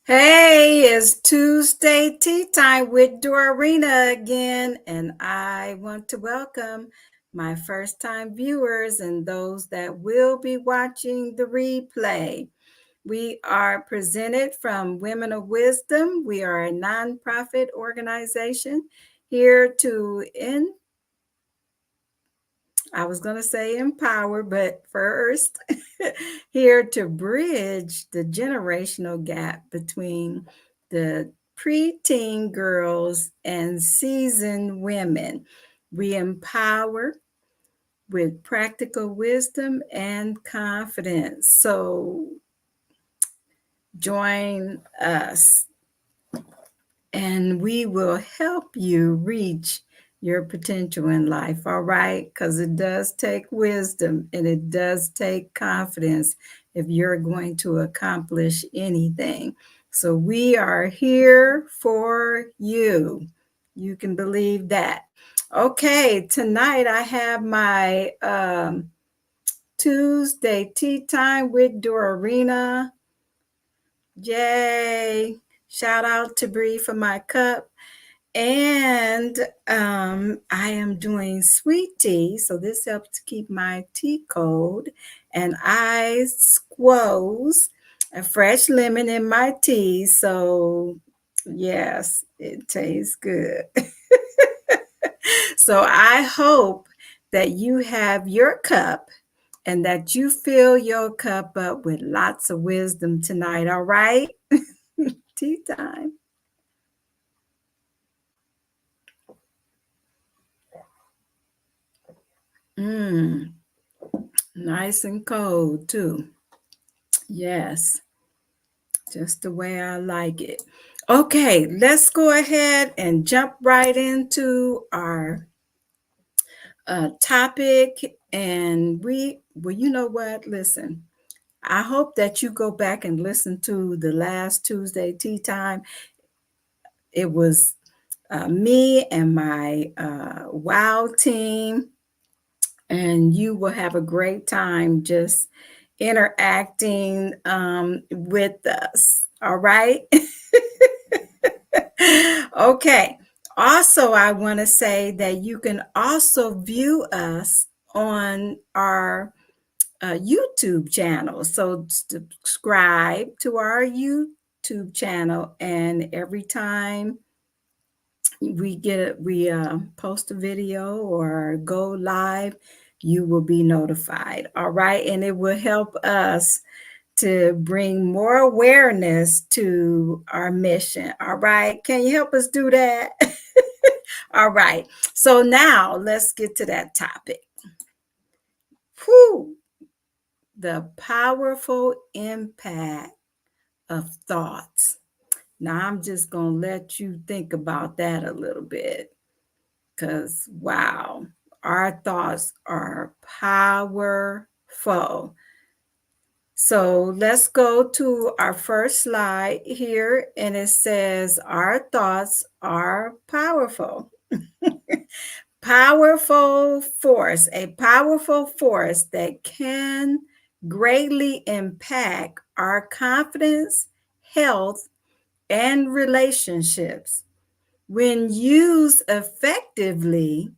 Hey, it's Tuesday tea time with Dorarena again, and I want to welcome my first time viewers and those that will be watching the replay. We are presented from Women of Wisdom. We are a nonprofit organization here to I was going to say empower, but first, here to bridge the generational gap between the preteen girls and seasoned women. We empower with practical wisdom and confidence. So join us and we will help you reach your potential in life, all right? Because it does take wisdom and it does take confidence if you're going to accomplish anything. So we are here for you. You can believe that. Okay, tonight I have my Tuesday tea time with Dorarena. Yay! Shout out to Bree for my cup. And I am doing sweet tea, so this helps to keep my tea cold. And I squoze a fresh lemon in my tea, so yes, it tastes good. So I hope that you have your cup and that you fill your cup up with lots of wisdom tonight, all right? Tea time. Mmm. Nice and cold, too. Yes, just the way I like it. Okay, let's go ahead and jump right into our topic. And well, you know what? Listen, I hope that you go back and listen to the last Tuesday tea time. It was me and my WOW team, and you will have a great time just interacting with us. All right. Okay. Also, I want to say that you can also view us on our YouTube channel. So subscribe to our YouTube channel, and every time we post a video or go live, you will be notified. All right, and it will help us to bring more awareness to our mission. All right, can you help us do that? All right, so now let's get to that topic. Whew, the powerful impact of thoughts. Now I'm just going to let you think about that a little bit, because wow, our thoughts are powerful. So let's go to our first slide here, and it says our thoughts are powerful. A powerful force that can greatly impact our confidence, health, and relationships. When used effectively,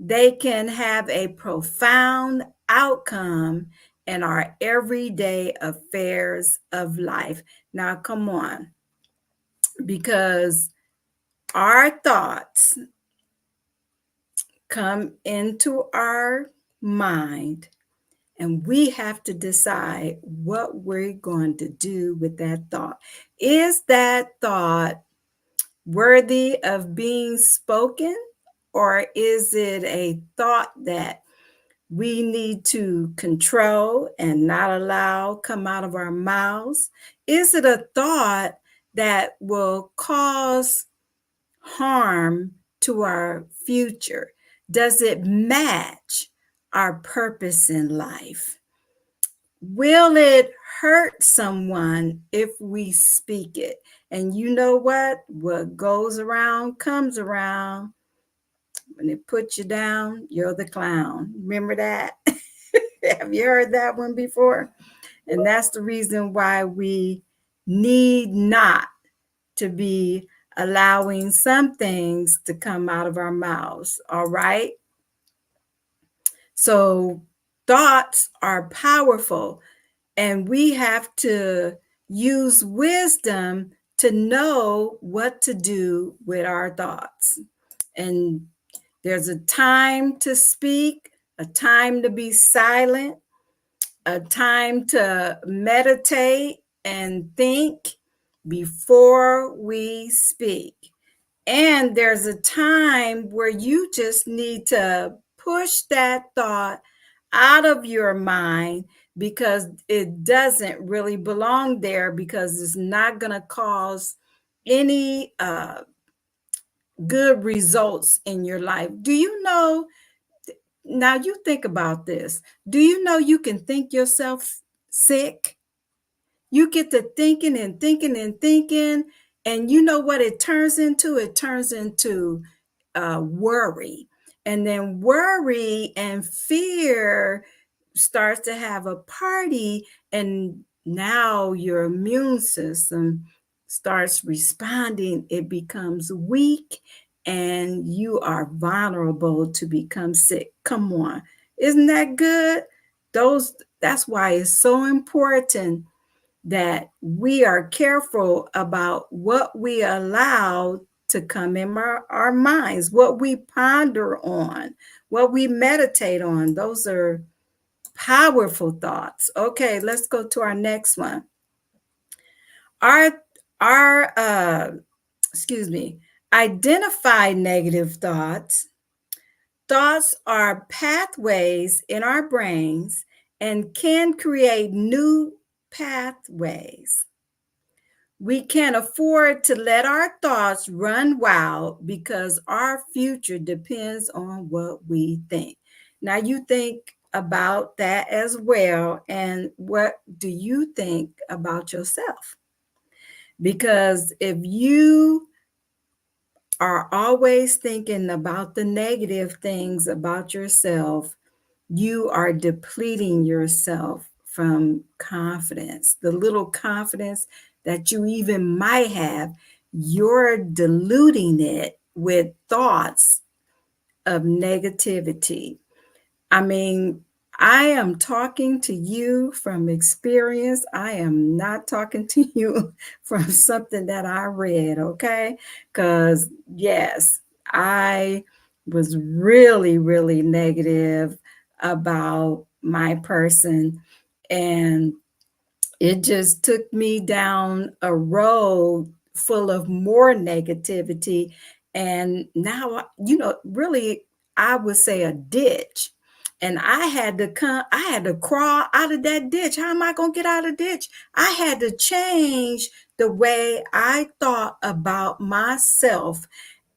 they can have a profound outcome in our everyday affairs of life. Now, come on, because our thoughts come into our mind, and we have to decide what we're going to do with that thought. Is that thought worthy of being spoken, or is it a thought that we need to control and not allow come out of our mouths? Is it a thought that will cause harm to our future? Does it match our purpose in life? Will it hurt someone if we speak it? And you know what? What goes around comes around. When it puts you down, you're the clown. Remember that? Have you heard that one before? And that's the reason why we need not to be allowing some things to come out of our mouths. All right. So thoughts are powerful, and we have to use wisdom to know what to do with our thoughts. And there's a time to speak, a time to be silent, a time to meditate and think before we speak. And there's a time where you just need to push that thought out of your mind because it doesn't really belong there, because it's not going to cause any good results in your life. Do you know? Now you think about this. Do you know you can think yourself sick? You get to thinking and thinking and thinking, and you know what it turns into? It turns into worry. And then worry and fear starts to have a party, and now your immune system starts responding. It becomes weak, and you are vulnerable to become sick. Come on. Isn't that good? That's why it's so important that we are careful about what we allow to come in our minds, what we ponder on, what we meditate on. Those are powerful thoughts. Okay, let's go to our next one. Our excuse me, identify negative thoughts. Thoughts are pathways in our brains and can create new pathways. We can't afford to let our thoughts run wild because our future depends on what we think. Now, you think about that as well. And what do you think about yourself? Because if you are always thinking about the negative things about yourself, you are depleting yourself from confidence. The little confidence that you even might have, you're diluting it with thoughts of negativity. I mean, I am talking to you from experience. I am not talking to you from something that I read, okay? Because, yes, I was really, really negative about my person. And it just took me down a road full of more negativity. And now, really, I would say a ditch. And I had to crawl out of that ditch. How am I going to get out of the ditch? I had to change the way I thought about myself.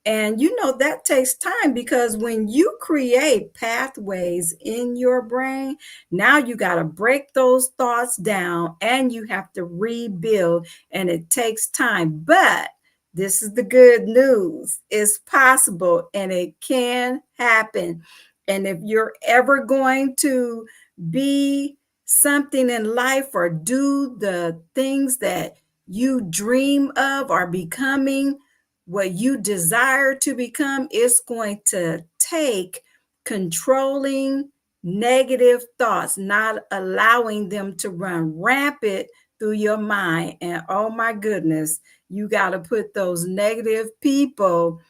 And that takes time, because when you create pathways in your brain, now you got to break those thoughts down and you have to rebuild, and it takes time. But this is the good news. It's possible and it can happen. And if you're ever going to be something in life or do the things that you dream of or becoming what you desire to become, it's going to take controlling negative thoughts, not allowing them to run rampant through your mind. And oh my goodness, you got to put those negative people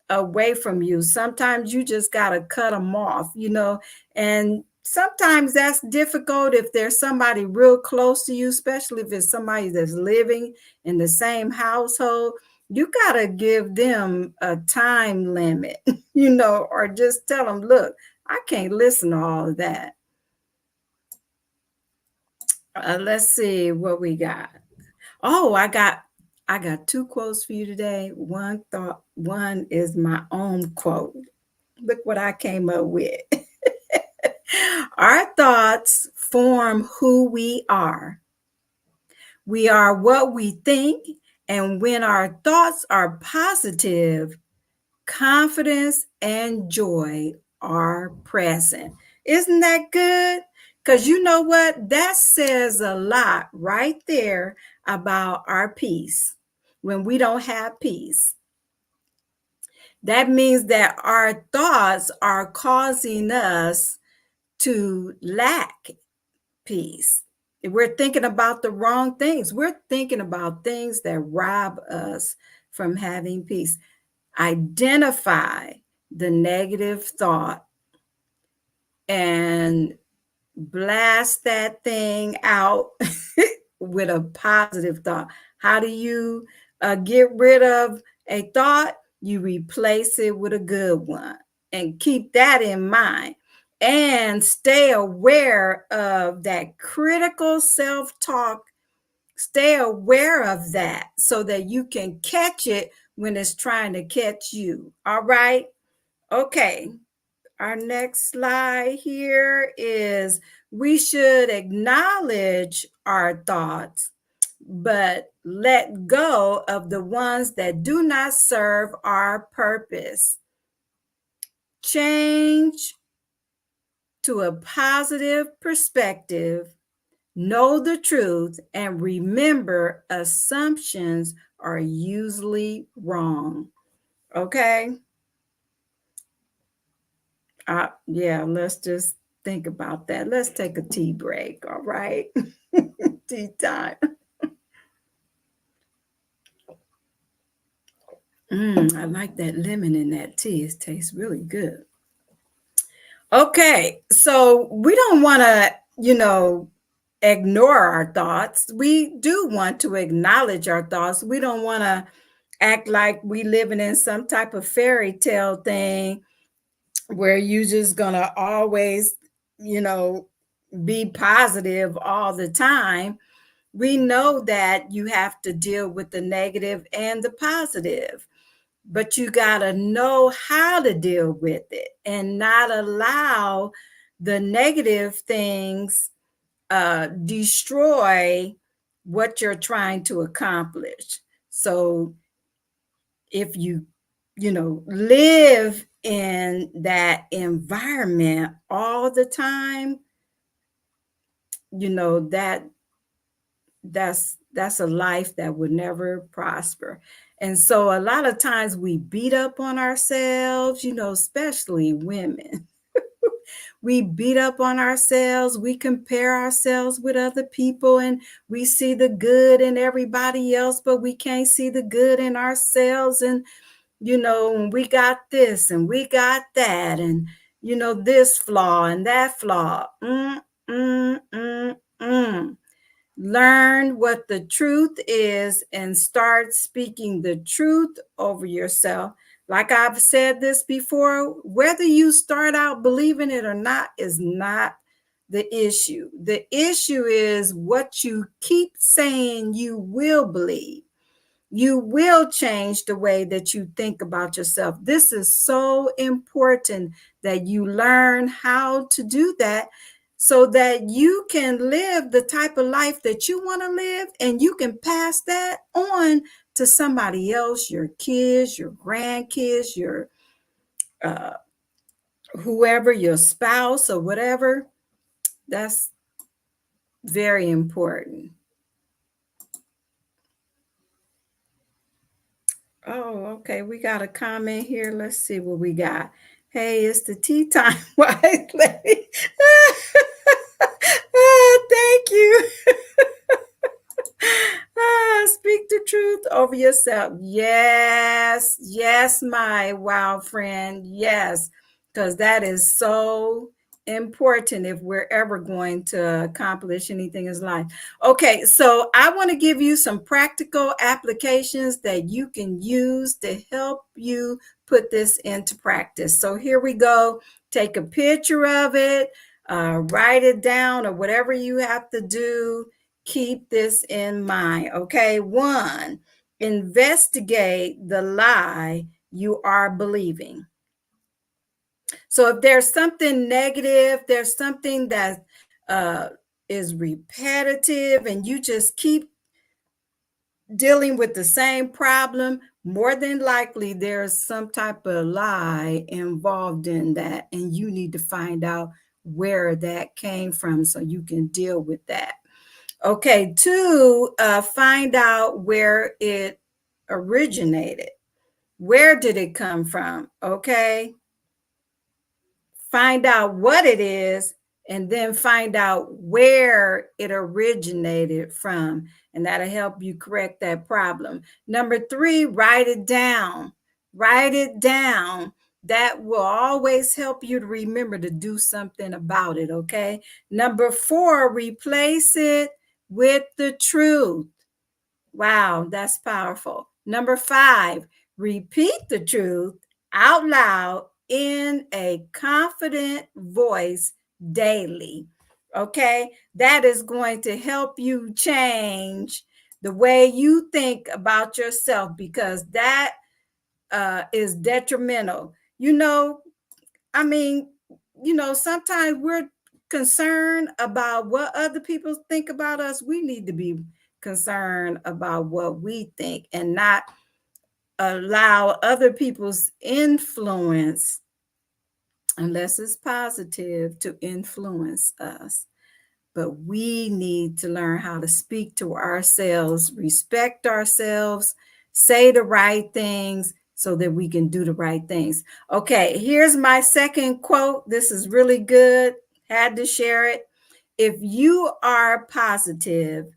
away from you. Sometimes you just got to cut them off, and sometimes that's difficult if there's somebody real close to you, especially if it's somebody that's living in the same household. You got to give them a time limit, or just tell them, look, I can't listen to all of that. Let's see what we got. Oh, I got two quotes for you today. One is my own quote. Look what I came up with. Our thoughts form who we are. We are what we think, and when our thoughts are positive, confidence and joy are present. Isn't that good? Because you know what? That says a lot right there about our peace, when we don't have peace, that means that our thoughts are causing us to lack peace. We're thinking about the wrong things. We're thinking about things that rob us from having peace. Identify the negative thought and blast that thing out with a positive thought. How do you get rid of a thought? You replace it with a good one and keep that in mind. And stay aware of that critical self talk. Stay aware of that so that you can catch it when it's trying to catch you. All right. Okay. Our next slide here is we should acknowledge our thoughts, but let go of the ones that do not serve our purpose. Change to a positive perspective, know the truth, and remember assumptions are usually wrong. Okay? Yeah, let's just think about that. Let's take a tea break. All right. Tea time. I like that lemon in that tea. It tastes really good. Okay. So we don't want to, ignore our thoughts. We do want to acknowledge our thoughts. We don't want to act like we living in some type of fairy tale thing where you just gonna always, you know, be positive all the time. We know that you have to deal with the negative and the positive, but you got to know how to deal with it and not allow the negative things destroy what you're trying to accomplish. So if you live in that environment all the time, you know that that's a life that would never prosper. And so a lot of times we beat up on ourselves, especially women. We beat up on ourselves, we compare ourselves with other people, and we see the good in everybody else, but we can't see the good in ourselves. And we got this and we got that, and this flaw and that flaw. Mm, mm, mm. Learn what the truth is and start speaking the truth over yourself. Like I've said this before, whether you start out believing it or not is not the issue. The issue is what you keep saying you will believe. You will change the way that you think about yourself. This is so important that you learn how to do that so that you can live the type of life that you want to live, and you can pass that on to somebody else, your kids, your grandkids, your uh, whoever, your spouse or whatever. That's very important. Oh, okay. We got a comment here. Let's see what we got. Hey, it's the tea time, wise lady. Thank you. Speak the truth over yourself. Yes, yes, my wow friend. Yes, because that is so important if we're ever going to accomplish anything in life. Okay, so I want to give you some practical applications that you can use to help you put this into practice. So here we go. Take a picture of it, write it down, or whatever you have to do. Keep this in mind. Okay, 1, investigate the lie you are believing. So if there's something negative, there's something that uh, is repetitive, and you just keep dealing with the same problem, more than likely there's some type of lie involved in that, and you need to find out where that came from so you can deal with that. Okay, two, find out where it originated. Where did it come from? Okay, find out what it is, and then find out where it originated from. And that'll help you correct that problem. Number three, write it down. Write it down. That will always help you to remember to do something about it. Okay. Number four, replace it with the truth. Wow, that's powerful. Number five, repeat the truth out loud in a confident voice daily. Okay, that is going to help you change the way you think about yourself, because that is detrimental. I mean, sometimes we're concerned about what other people think about us. We need to be concerned about what we think and not allow other people's influence, unless it's positive, to influence us. But we need to learn how to speak to ourselves, respect ourselves, say the right things so that we can do the right things. Okay, here's my second quote. This is really good. Had to share it. If you are positive,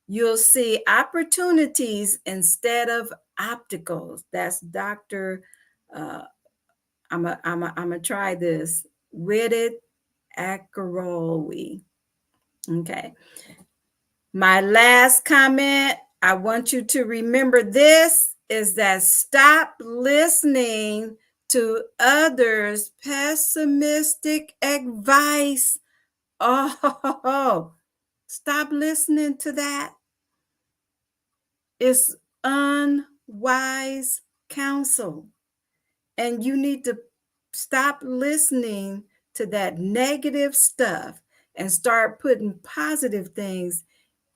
you'll see opportunities instead of obstacles. That's Dr. I'm gonna try this. Widit Akarowi. Okay. My last comment, I want you to remember this, is that stop listening to others' pessimistic advice. Oh, stop listening to that. It's unwise counsel. And you need to stop listening to that negative stuff and start putting positive things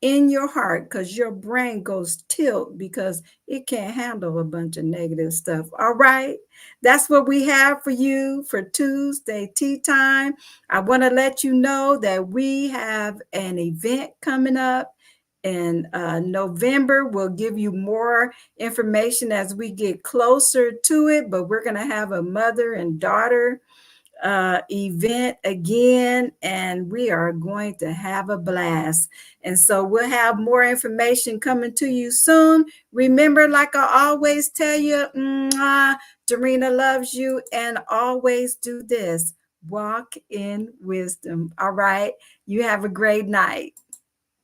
in your heart, because your brain goes tilt because it can't handle a bunch of negative stuff. All right. That's what we have for you for Tuesday tea time. I want to let you know that we have an event coming up in November. We'll give you more information as we get closer to it, but we're going to have a mother and daughter event again, and we are going to have a blast. And so we'll have more information coming to you soon. Remember, like I always tell you, Dorarena loves you, and always do this: walk in wisdom. All right, you have a great night.